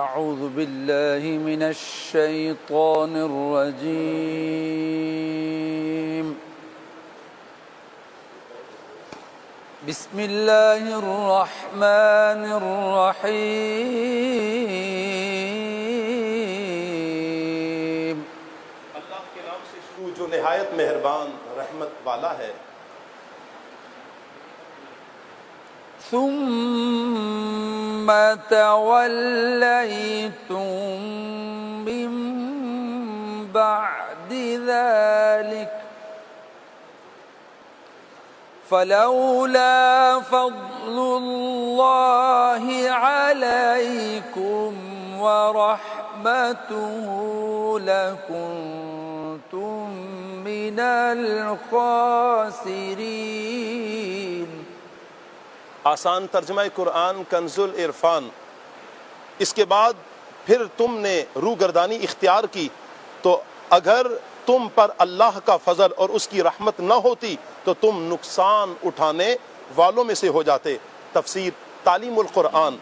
أعوذ بالله من الشيطان الرجيم بسم الله الرحمن الرحيم اللہ کے نام سے شروع جو نہایت مہربان رحمت والا ہے۔ ثم توليتم من بعد ذلك فلولا فضل الله عليكم ورحمته لكنتم من الخاسرين۔ آسان ترجمہ قرآن کنز العرفان۔ اس کے بعد پھر تم نے روگردانی اختیار کی تو اگر تم پر اللہ کا فضل اور اس کی رحمت نہ ہوتی تو تم نقصان اٹھانے والوں میں سے ہو جاتے۔ تفسیر تعلیم القرآن۔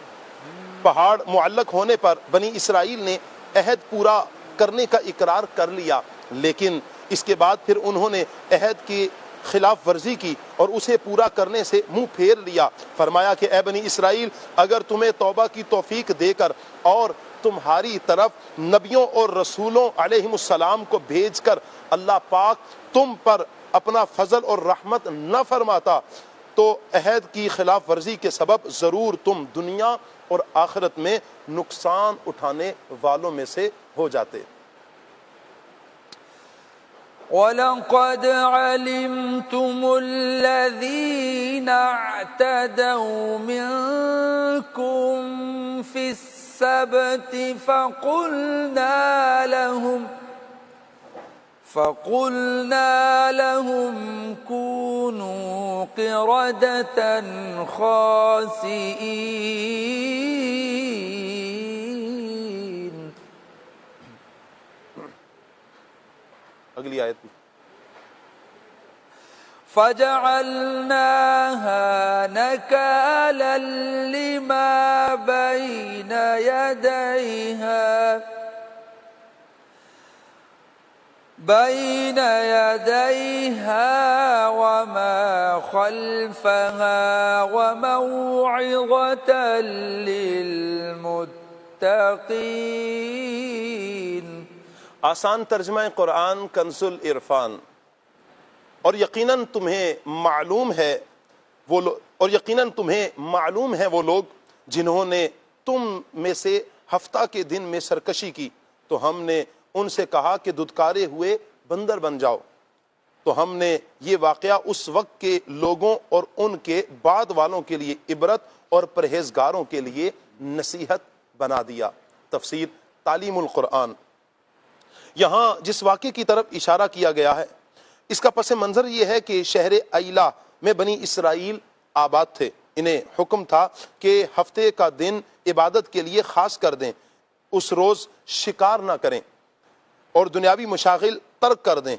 پہاڑ معلق ہونے پر بنی اسرائیل نے عہد پورا کرنے کا اقرار کر لیا، لیکن اس کے بعد پھر انہوں نے عہد کی خلاف ورزی کی اور اسے پورا کرنے سے منہ پھیر لیا۔ فرمایا کہ اے بنی اسرائیل، اگر تمہیں توبہ کی توفیق دے کر اور تمہاری طرف نبیوں اور رسولوں علیہم السلام کو بھیج کر اللہ پاک تم پر اپنا فضل اور رحمت نہ فرماتا تو عہد کی خلاف ورزی کے سبب ضرور تم دنیا اور آخرت میں نقصان اٹھانے والوں میں سے ہو جاتے۔ وَلَقَدْ عَلِمْتُمُ الَّذِينَ اعْتَدَوْا مِنْكُمْ فِي السَّبْتِ فَقُلْنَا لَهُمْ كُونُوا قِرَدَةً خَاسِئِينَ۔ اگلی آیت بھی۔ فَجَعَلْنَاهَا نَكَالًا لِمَا بَيْنَ يَدَيْهَا وَمَا خَلْفَهَا وَمَوْعِظَةً لِلْمُتَّقِينَ۔ آسان ترجمہ قرآن کنز العرفان۔ اور یقیناً تمہیں معلوم ہے وہ لوگ جنہوں نے تم میں سے ہفتہ کے دن میں سرکشی کی تو ہم نے ان سے کہا کہ دھتکارے ہوئے بندر بن جاؤ، تو ہم نے یہ واقعہ اس وقت کے لوگوں اور ان کے بعد والوں کے لیے عبرت اور پرہیزگاروں کے لیے نصیحت بنا دیا۔ تفسیر تعلیم القرآن۔ یہاں جس واقعے کی طرف اشارہ کیا گیا ہے اس کا پس منظر یہ ہے کہ شہر ایلا میں بنی اسرائیل آباد تھے۔ انہیں حکم تھا کہ ہفتے کا دن عبادت کے لیے خاص کر دیں، اس روز شکار نہ کریں اور دنیاوی مشاغل ترک کر دیں۔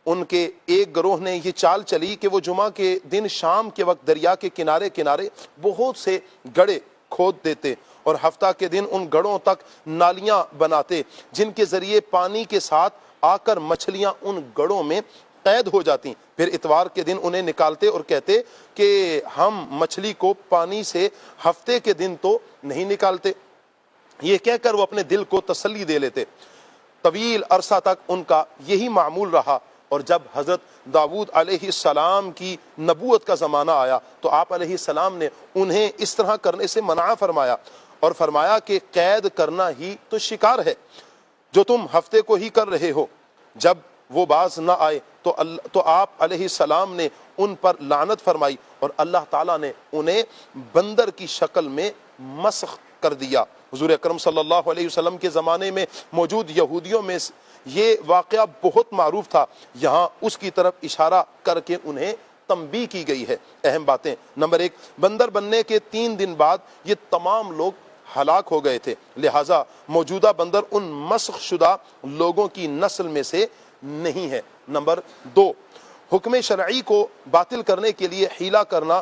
ان کے ایک گروہ نے یہ چال چلی کہ وہ جمعہ کے دن شام کے وقت دریا کے کنارے کنارے بہت سے گڑھے کھود دیتے اور ہفتہ کے دن ان گڑھوں تک نالیاں بناتے جن کے ذریعے پانی کے ساتھ آ کر مچھلیاں ان گڑھوں میں قید ہو جاتی۔ پھر اتوار کے دن انہیں نکالتے اور کہتے کہ ہم مچھلی کو پانی سے ہفتے کے دن تو نہیں نکالتے۔ یہ کہہ کر وہ اپنے دل کو تسلی دے لیتے۔ طویل عرصہ تک ان کا یہی معمول رہا، اور جب حضرت داؤد علیہ السلام کی نبوت کا زمانہ آیا تو آپ علیہ السلام نے انہیں اس طرح کرنے سے منع فرمایا اور فرمایا کہ قید کرنا ہی تو شکار ہے جو تم ہفتے کو ہی کر رہے ہو۔ جب وہ باز نہ آئے تو آپ علیہ السلام نے ان پر لعنت فرمائی اور اللہ تعالیٰ نے انہیں بندر کی شکل میں مسخ کر دیا۔ حضور اکرم صلی اللہ علیہ وسلم کے زمانے میں موجود یہودیوں میں یہ واقعہ بہت معروف تھا۔ یہاں اس کی طرف اشارہ کر کے انہیں تنبیہ کی گئی ہے۔ اہم باتیں: نمبر 1، بندر بننے کے 3 دن بعد یہ تمام لوگ ہلاک ہو گئے تھے، لہٰذا موجودہ بندر ان مسخ شدہ لوگوں کی نسل میں سے نہیں ہے۔ نمبر 2، حکم شرعی کو باطل کرنے کے لیے حیلہ کرنا